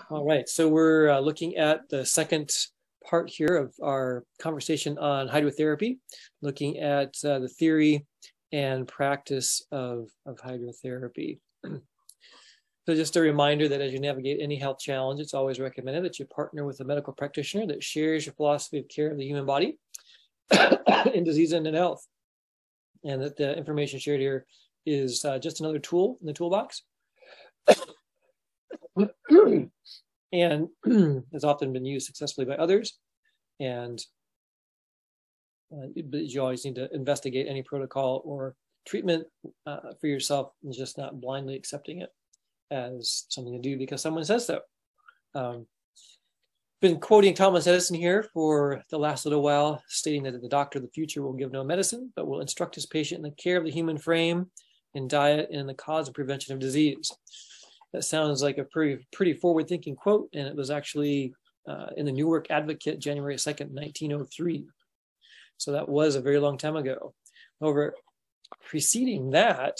All right, so we're looking at the second part here of our conversation on hydrotherapy, looking at the theory and practice of hydrotherapy. So just a reminder that as you navigate any health challenge, it's always recommended that you partner with a medical practitioner that shares your philosophy of care of the human body in disease and in health. And that the information shared here is just another tool in the toolbox. And has often been used successfully by others. And but you always need to investigate any protocol or treatment for yourself and just not blindly accepting it as something to do because someone says so. Been quoting Thomas Edison here for the last little while, stating that the doctor of the future will give no medicine, but will instruct his patient in the care of the human frame, in diet, and in the cause and prevention of disease. That sounds like a pretty forward-thinking quote, and it was actually in the Newark Advocate, January 2nd, 1903. So that was a very long time ago. However, preceding that,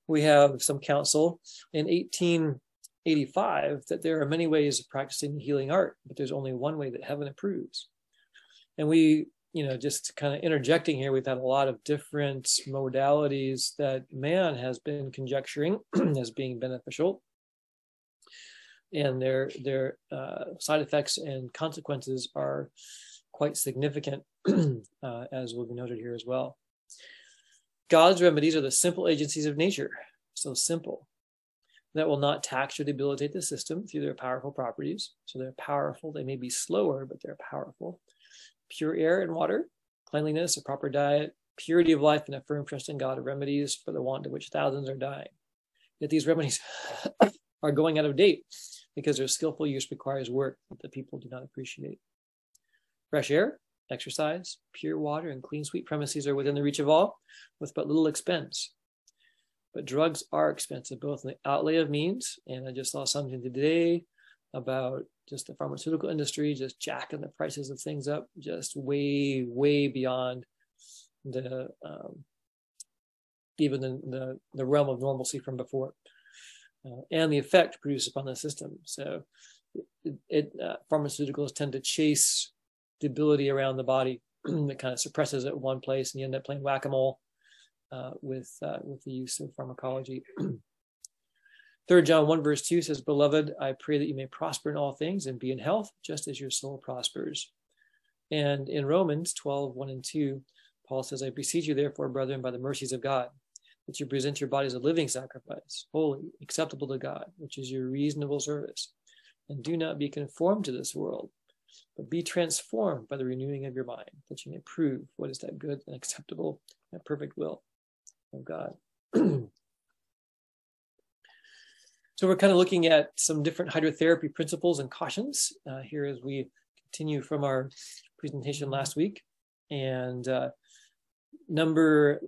we have some counsel in 1885 that there are many ways of practicing the healing art, but there's only one way that heaven approves. And we, just kind of interjecting here, we've had a lot of different modalities that man has been conjecturing as being beneficial. And their side effects and consequences are quite significant, as will be noted here as well. God's remedies are the simple agencies of nature, so simple, that will not tax or debilitate the system through their powerful properties. So they're powerful. They may be slower, but they're powerful. Pure air and water, cleanliness, a proper diet, purity of life, and a firm trust in God are remedies for the want of which thousands are dying. Yet these remedies are going out of date because their skillful use requires work that the people do not appreciate. Fresh air, exercise, pure water, and clean, sweet premises are within the reach of all, with but little expense. But drugs are expensive, both in the outlay of means, and I just saw something today about just the pharmaceutical industry just jacking the prices of things up, just way, way beyond the even the realm of normalcy from before. And the effect produced upon the system. So pharmaceuticals tend to chase debility around the body that kind of suppresses it in one place, and you end up playing whack-a-mole with the use of pharmacology. 3 John 1 verse 2 says, "Beloved, I pray that you may prosper in all things and be in health, just as your soul prospers." And in Romans 12, 1 and 2, Paul says, "I beseech you therefore, brethren, by the mercies of God, that you present your bodies a living sacrifice, holy, acceptable to God, which is your reasonable service. And do not be conformed to this world, but be transformed by the renewing of your mind, that you may prove what is that good and acceptable and perfect will of God." So we're kind of looking at some different hydrotherapy principles and cautions here as we continue from our presentation last week. And number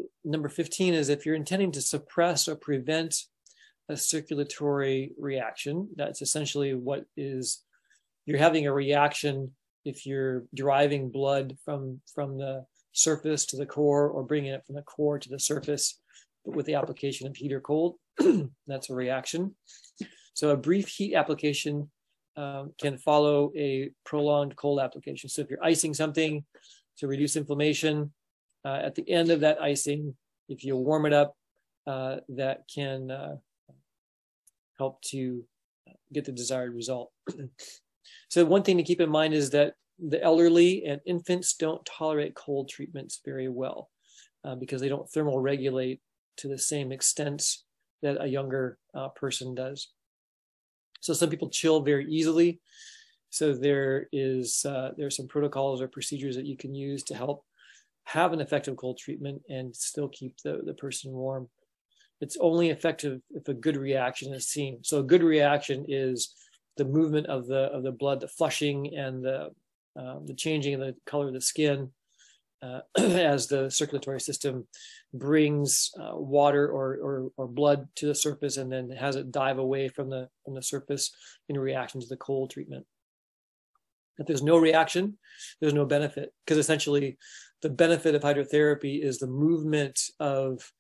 15 is if you're intending to suppress or prevent a circulatory reaction, that's essentially what is, you're having a reaction if you're deriving blood from the surface to the core or bringing it from the core to the surface with the application of heat or cold. That's a reaction. So a brief heat application can follow a prolonged cold application. So if you're icing something to reduce inflammation, at the end of that icing, if you warm it up, that can help to get the desired result. So one thing to keep in mind is that the elderly and infants don't tolerate cold treatments very well because they don't thermal regulate to the same extent that a younger person does. So some people chill very easily. So there's some protocols or procedures that you can use to help have an effective cold treatment and still keep the person warm. It's only effective if a good reaction is seen. So a good reaction is the movement of the blood, the flushing, and the changing of the color of the skin as the circulatory system brings water or blood to the surface and then has it dive away from the surface in reaction to the cold treatment. If there's no reaction, there's no benefit, because essentially the benefit of hydrotherapy is the movement of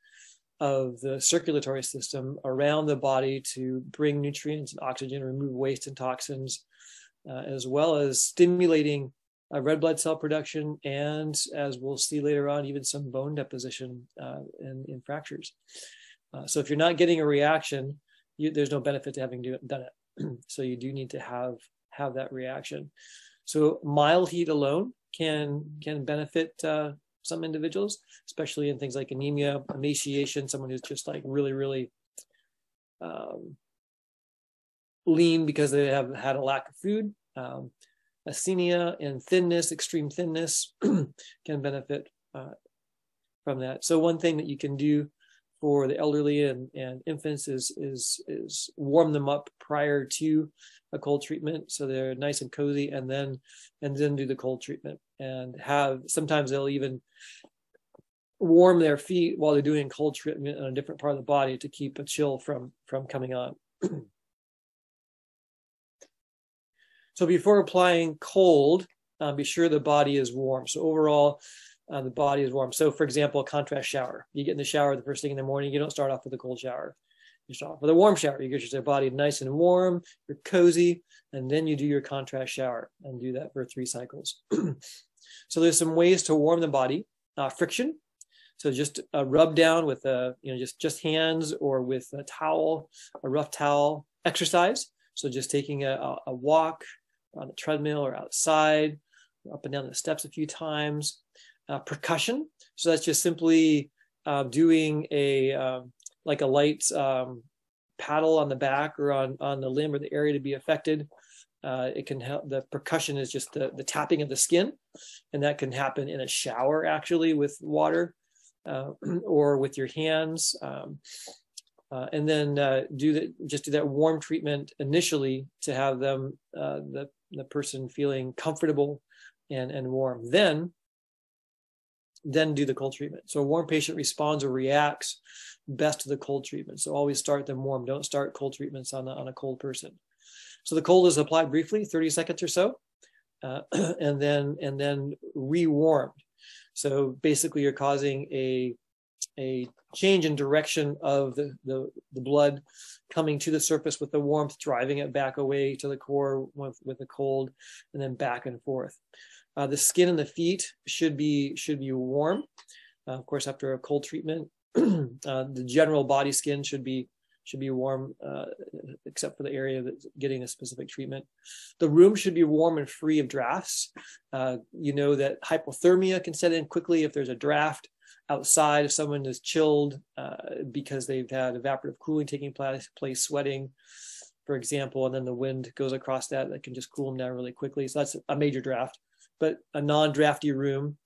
of the circulatory system around the body to bring nutrients and oxygen, remove waste and toxins, as well as stimulating red blood cell production, and as we'll see later on, even some bone deposition in fractures. So if you're not getting a reaction, there's no benefit to having done it. So you do need to have that reaction. So mild heat alone can benefit some individuals, especially in things like anemia, emaciation, someone who's just like really, really lean because they have had a lack of food. Asthenia and thinness, extreme thinness can benefit from that. So one thing that you can do for the elderly and infants is warm them up prior to a cold treatment, so they're nice and cozy, and then do the cold treatment. And sometimes they'll even warm their feet while they're doing cold treatment on a different part of the body to keep a chill from coming on. So before applying cold, be sure the body is warm. So overall, the body is warm. So for example, a contrast shower. You get in the shower the first thing in the morning, you don't start off with a cold shower. You start off with a warm shower. You get your body nice and warm, you're cozy, and then you do your contrast shower, and do that for 3 cycles. So there's some ways to warm the body. Friction. So just rub down with just hands or with a towel, a rough towel. Exercise. So just taking a walk on the treadmill or outside, up and down the steps a few times. Percussion. So that's just simply doing a light paddle on the back or on the limb or the area to be affected. It can help. The percussion is just the tapping of the skin, and that can happen in a shower actually with water or with your hands. And then do that warm treatment initially to have them the person feeling comfortable and warm. Then do the cold treatment. So a warm patient responds or reacts best to the cold treatment. So always start them warm. Don't start cold treatments on a cold person. So the cold is applied briefly, 30 seconds or so, and then re-warmed. So basically you're causing a change in direction of the blood coming to the surface with the warmth, driving it back away to the core with the cold, and then back and forth. The skin and the feet should be warm. Of course, after a cold treatment, the general body skin should be warm, except for the area that's getting a specific treatment. The room should be warm and free of drafts. You know that hypothermia can set in quickly if there's a draft outside. If someone is chilled because they've had evaporative cooling taking place, sweating, for example, and then the wind goes across that can just cool them down really quickly. So that's a major draft. But a non-drafty room,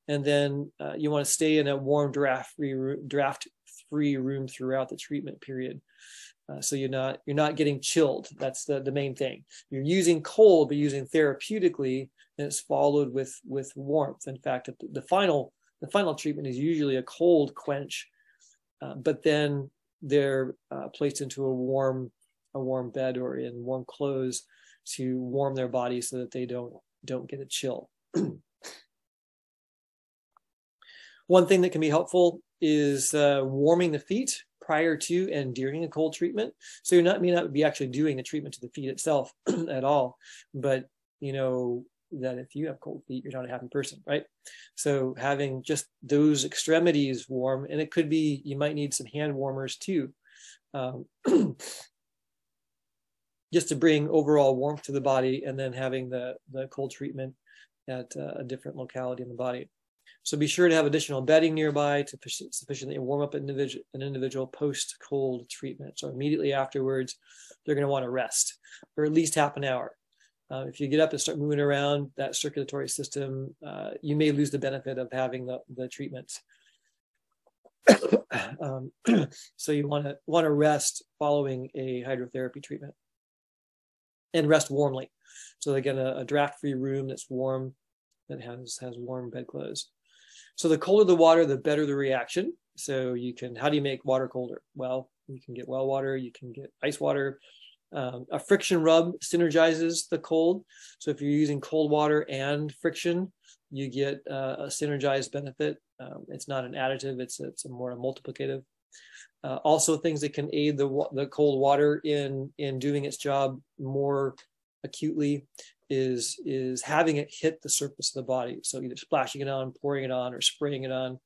and then you want to stay in a warm draft-free room throughout the treatment period. So you're not getting chilled. That's the main thing. You're using cold, but using therapeutically, and it's followed with warmth. In fact, the final treatment is usually a cold quench, but then they're placed into a warm bed or in warm clothes to warm their body so that they don't get a chill. One thing that can be helpful is warming the feet prior to and during a cold treatment. So you may not be actually doing the treatment to the feet itself at all, but you know that if you have cold feet, you're not a happy person, right? So having just those extremities warm, and it could be, you might need some hand warmers too, just to bring overall warmth to the body, and then having the cold treatment at a different locality in the body. So be sure to have additional bedding nearby to sufficiently warm up an individual post-cold treatment. So immediately afterwards, they're going to want to rest for at least half an hour. If you get up and start moving around that circulatory system, you may lose the benefit of having the treatments. So you want to rest following a hydrotherapy treatment, and rest warmly. So again, a draft-free room that's warm, that has warm bedclothes. So the colder the water, the better the reaction. So how do you make water colder? Well, you can get well water, you can get ice water. A friction rub synergizes the cold. So if you're using cold water and friction, you get a synergized benefit. It's not an additive, it's a more multiplicative Also, things that can aid the cold water in doing its job more acutely is having it hit the surface of the body. So either splashing it on, pouring it on, or spraying it on.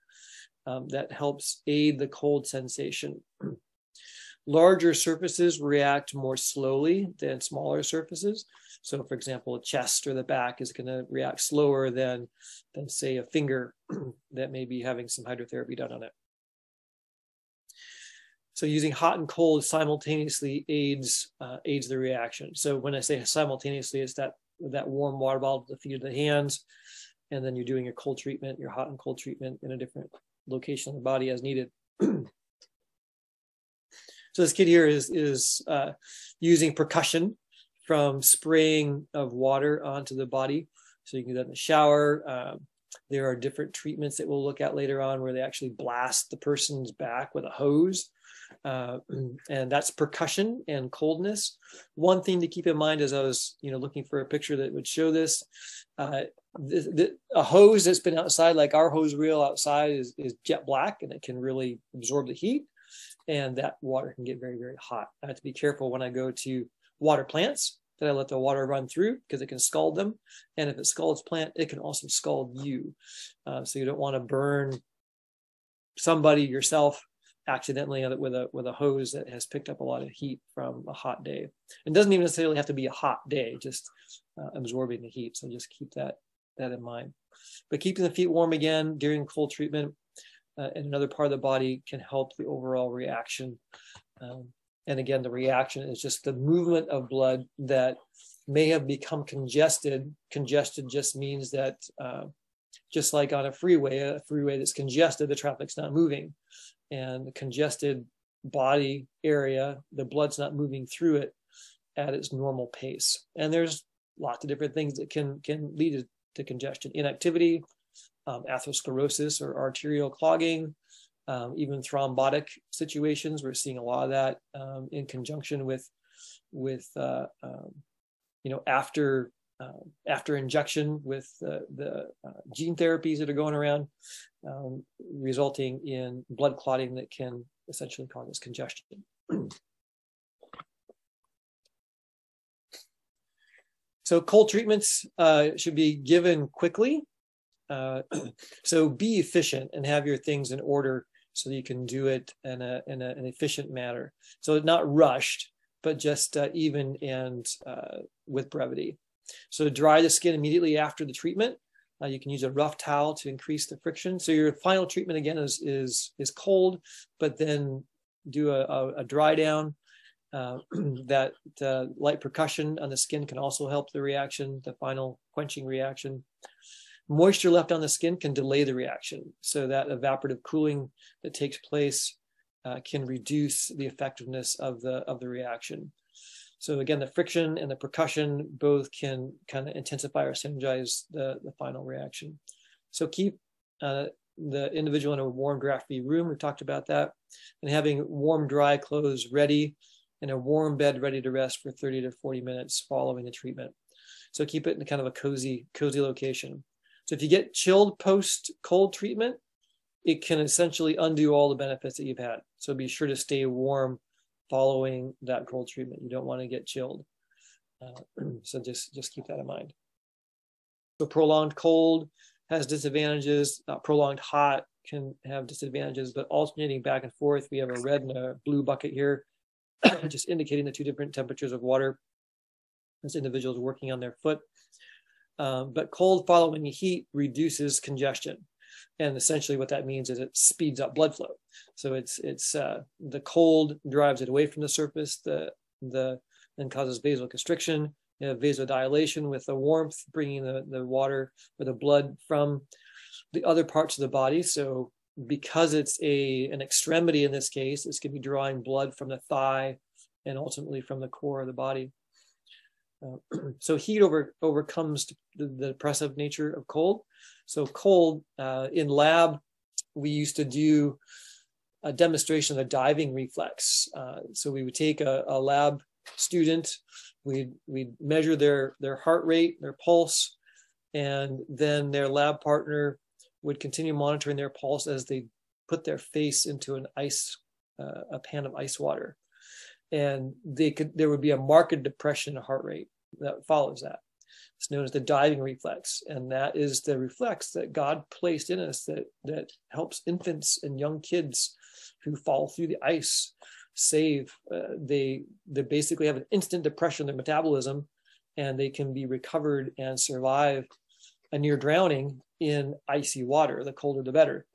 That helps aid the cold sensation. Larger surfaces react more slowly than smaller surfaces. So, for example, a chest or the back is going to react slower than say, a finger that may be having some hydrotherapy done on it. So using hot and cold simultaneously aids the reaction. So when I say simultaneously, it's that warm water bottle to the feet of the hands, and then you're doing your cold treatment, your hot and cold treatment in a different location of the body as needed. So this kit here is using percussion from spraying of water onto the body. So you can do that in the shower. There are different treatments that we'll look at later on where they actually blast the person's back with a hose. And that's percussion and coldness. One thing to keep in mind as I was looking for a picture that would show this, a hose that's been outside, like our hose reel outside, is jet black, and it can really absorb the heat, and that water can get very, very hot. I have to be careful when I go to water plants that I let the water run through, because it can scald them, and if it scalds plant, it can also scald you. So you don't want to burn somebody, yourself, accidentally with a hose that has picked up a lot of heat from a hot day. It doesn't even necessarily have to be a hot day, just absorbing the heat. So just keep that in mind. But keeping the feet warm again during cold treatment in another part of the body can help the overall reaction. And again, the reaction is just the movement of blood that may have become congested. Congested just means that just like on a freeway that's congested, the traffic's not moving. And the congested body area, the blood's not moving through it at its normal pace. And there's lots of different things that can lead to congestion: inactivity, atherosclerosis or arterial clogging, even thrombotic situations. We're seeing a lot of that in conjunction with after injection with the gene therapies that are going around, resulting in blood clotting that can essentially cause congestion. So cold treatments should be given quickly. So be efficient and have your things in order so that you can do it in an efficient manner. So not rushed, but just even and with brevity. So dry the skin immediately after the treatment. You can use a rough towel to increase the friction. So your final treatment again is cold, but then do a dry down. That light percussion on the skin can also help the reaction, the final quenching reaction. Moisture left on the skin can delay the reaction. So that evaporative cooling that takes place can reduce the effectiveness of the reaction. So again, the friction and the percussion both can kind of intensify or synergize the final reaction. So keep the individual in a warm, draft-free room. We talked about that. And having warm, dry clothes ready and a warm bed ready to rest for 30 to 40 minutes following the treatment. So keep it in kind of a cozy location. So if you get chilled post-cold treatment, it can essentially undo all the benefits that you've had. So be sure to stay warm following that cold treatment. You don't want to get chilled. So just keep that in mind. So prolonged cold has disadvantages. Prolonged hot can have disadvantages, but alternating back and forth, we have a red and a blue bucket here, just indicating the two different temperatures of water as individuals working on their foot. But cold following heat reduces congestion. And essentially what that means is it speeds up blood flow. So it's the cold drives it away from the surface, then causes vasoconstriction, vasodilation with the warmth, bringing the water or the blood from the other parts of the body. So because it's an extremity in this case, it's going to be drawing blood from the thigh and ultimately from the core of the body. So heat overcomes the oppressive nature of cold. So cold, in lab, we used to do a demonstration of the diving reflex. So we would take a lab student, we'd measure their heart rate, their pulse, and then their lab partner would continue monitoring their pulse as they put their face into an ice a pan of ice water, and there would be a marked depression in heart rate that follows that. It's known as the diving reflex, and that is the reflex that God placed in us that helps infants and young kids who fall through the ice save. They basically have an instant depression in their metabolism, and they can be recovered and survive a near drowning in icy water. The colder, the better.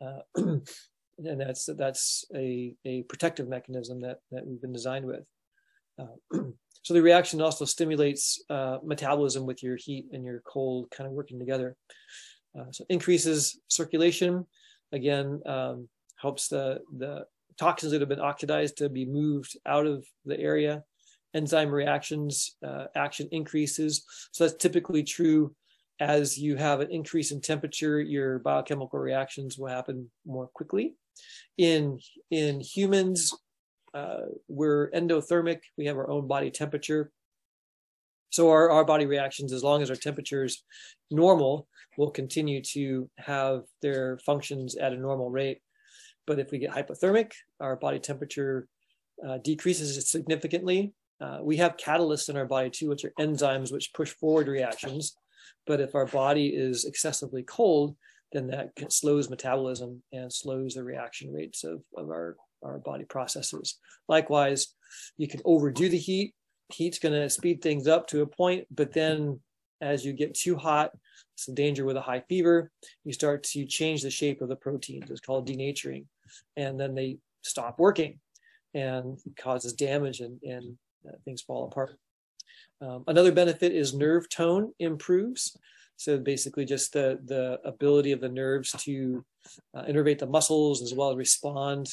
And that's a protective mechanism that we've been designed with. So the reaction also stimulates metabolism with your heat and your cold kind of working together. So increases circulation, again, helps the toxins that have been oxidized to be moved out of the area. Enzyme reactions, action increases. So that's typically true as you have an increase in temperature, your biochemical reactions will happen more quickly. In humans, we're endothermic. We have our own body temperature. So our body reactions, as long as our temperature is normal, will continue to have their functions at a normal rate. But if we get hypothermic, our body temperature decreases significantly. We have catalysts in our body too, which are enzymes which push forward reactions. But if our body is excessively cold, then that slows metabolism and slows the reaction rates of our body processes. Likewise, you can overdo the heat. Heat's going to speed things up to a point, but then as you get too hot, it's the danger with a high fever. You start to change the shape of the proteins. It's called denaturing. And then they stop working and it causes damage and things fall apart. Another benefit is nerve tone improves. So basically just the ability of the nerves to innervate the muscles as well as respond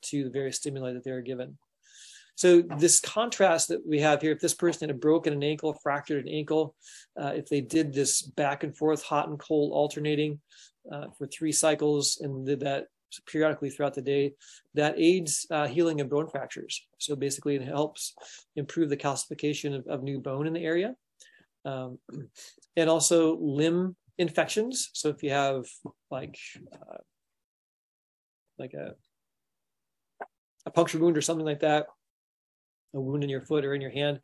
to the various stimuli that they're given. So this contrast that we have here, if this person had broken an ankle, fractured an ankle, if they did this back and forth, hot and cold alternating for 3 cycles and did that periodically throughout the day, that aids healing of bone fractures. So basically it helps improve the calcification of new bone in the area. And also limb infections. So if you have like a puncture wound or something like that, a wound in your foot or in your hand,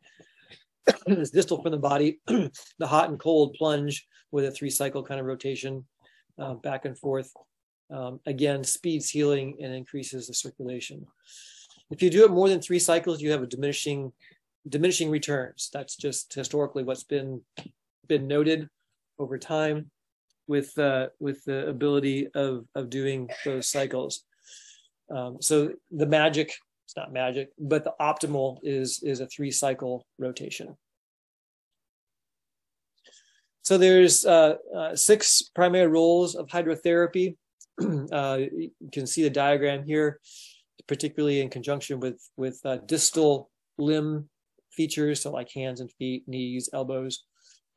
it's distal from the body, the hot and cold plunge with a 3-cycle kind of rotation back and forth. Again, speeds healing and increases the circulation. If you do it more than 3 cycles, you have a diminishing returns. That's just historically what's been noted over time with the ability of doing those cycles. So the magic, it's not magic, but the optimal is a 3-cycle rotation. So there's 6 primary roles of hydrotherapy. You can see the diagram here, particularly in conjunction with distal limb features, so like hands and feet, knees, elbows,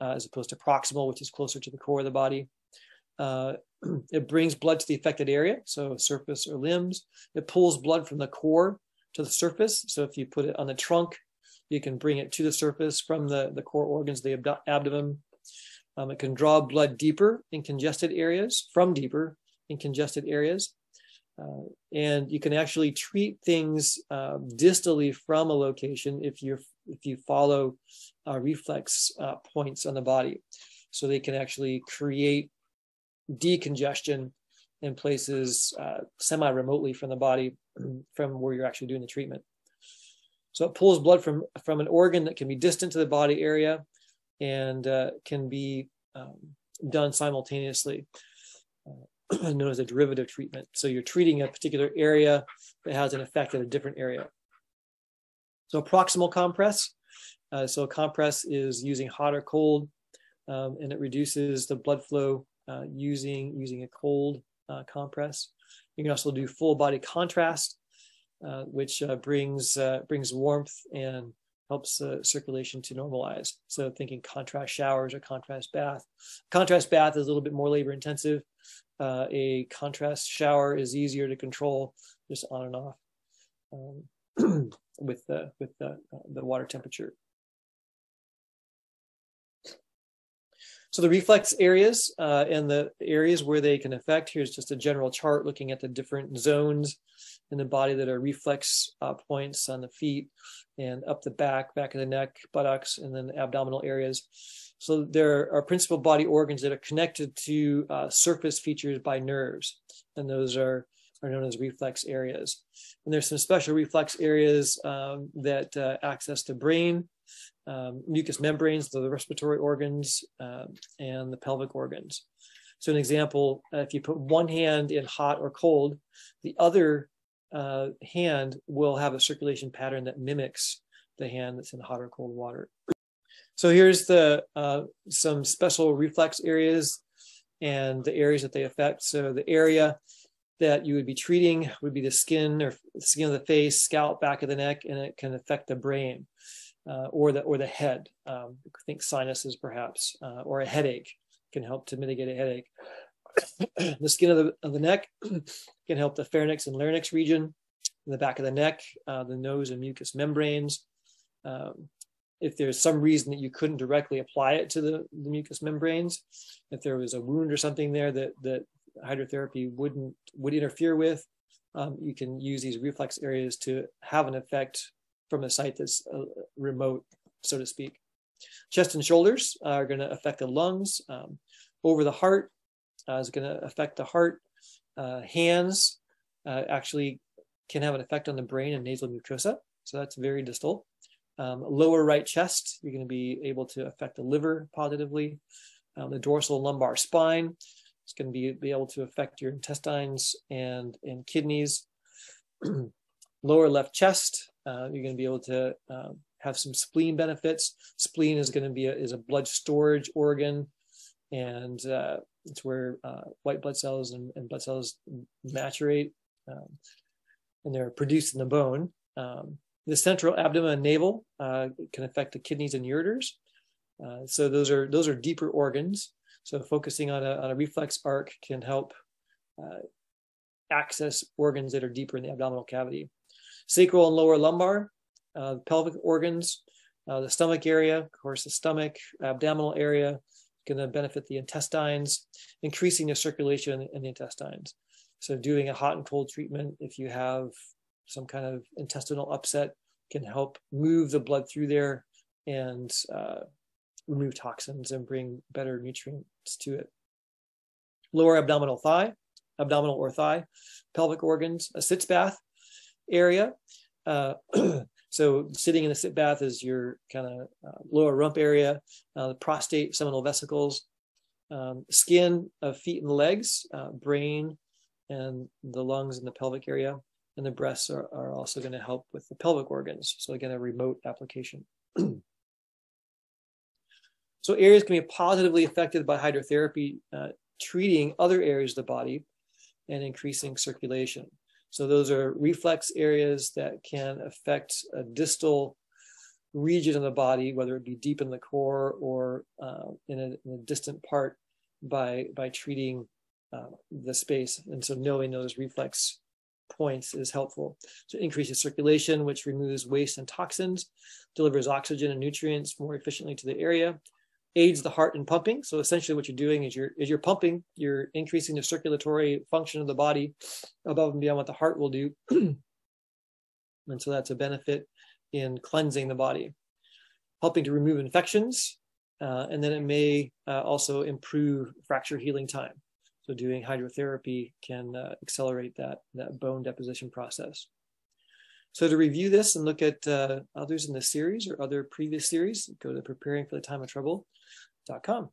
as opposed to proximal, which is closer to the core of the body. It brings blood to the affected area, so surface or limbs. It pulls blood from the core to the surface. So if you put it on the trunk, you can bring it to the surface from the core organs, the abdomen. It can draw blood deeper in congested areas, from deeper in congested areas. And you can actually treat things distally from a location if you follow reflex points on the body. So they can actually create decongestion in places semi-remotely from the body, from where you're actually doing the treatment. So it pulls blood from an organ that can be distant to the body area and can be done simultaneously, known as a derivative treatment. So you're treating a particular area that has an effect at a different area. So a proximal compress. So a compress is using hot or cold, and it reduces the blood flow using a cold compress. You can also do full body contrast, which brings warmth and helps circulation to normalize. So thinking contrast showers or contrast bath. Contrast bath is a little bit more labor intensive. A contrast shower is easier to control, just on and off with the water temperature. So the reflex areas and the areas where they can affect, here's just a general chart looking at the different zones in the body that are reflex points on the feet and up the back of the neck, buttocks, and then the abdominal areas. So there are principal body organs that are connected to surface features by nerves, and those are known as reflex areas. And there's some special reflex areas that access the brain, mucous membranes, the respiratory organs, and the pelvic organs. So an example, if you put one hand in hot or cold, the other hand will have a circulation pattern that mimics the hand that's in hot or cold water. So here's some special reflex areas and the areas that they affect. So the area that you would be treating would be the skin or skin of the face, scalp, back of the neck, and it can affect the brain or the head. Think sinuses perhaps, or a headache can help to mitigate a headache. The skin of the neck can help the pharynx and larynx region, in the back of the neck, the nose and mucous membranes. If there's some reason that you couldn't directly apply it to the mucous membranes, if there was a wound or something there that hydrotherapy would interfere with, you can use these reflex areas to have an effect from a site that's remote, so to speak. Chest and shoulders are going to affect the lungs. Over the heart is going to affect the heart. Hands actually can have an effect on the brain and nasal mucosa, so that's very distal. Lower right chest, you're going to be able to affect the liver positively. The dorsal and lumbar spine is going to be able to affect your intestines and kidneys. Lower left chest, you're going to be able to have some spleen benefits. Spleen is going to be a blood storage organ, and it's where white blood cells and blood cells maturate, and they're produced in the bone. The central abdomen and navel can affect the kidneys and ureters. So those are deeper organs. So focusing on a reflex arc can help access organs that are deeper in the abdominal cavity. Sacral and lower lumbar, pelvic organs, the stomach area, of course, the stomach, abdominal area, going to benefit the intestines, increasing the circulation in the intestines. So doing a hot and cold treatment, if you have some kind of intestinal upset, can help move the blood through there and remove toxins and bring better nutrients to it. Lower abdominal or thigh, pelvic organs, a sitz bath area. So sitting in a sit bath is your kind of lower rump area, the prostate, seminal vesicles, skin of feet and legs, brain, and the lungs and the pelvic area. And the breasts are also going to help with the pelvic organs. So again, a remote application. So areas can be positively affected by hydrotherapy, treating other areas of the body and increasing circulation. So those are reflex areas that can affect a distal region of the body, whether it be deep in the core or in a distant part, by treating the space. And so knowing those reflex points is helpful. So it increases circulation, which removes waste and toxins, delivers oxygen and nutrients more efficiently to the area, aids the heart in pumping. So essentially what you're doing is you're pumping, you're increasing the circulatory function of the body above and beyond what the heart will do. And so that's a benefit in cleansing the body, helping to remove infections. And then it may also improve fracture healing time. So doing hydrotherapy can accelerate that bone deposition process. So to review this and look at others in the series or other previous series, go to preparingforthetime of trouble.com.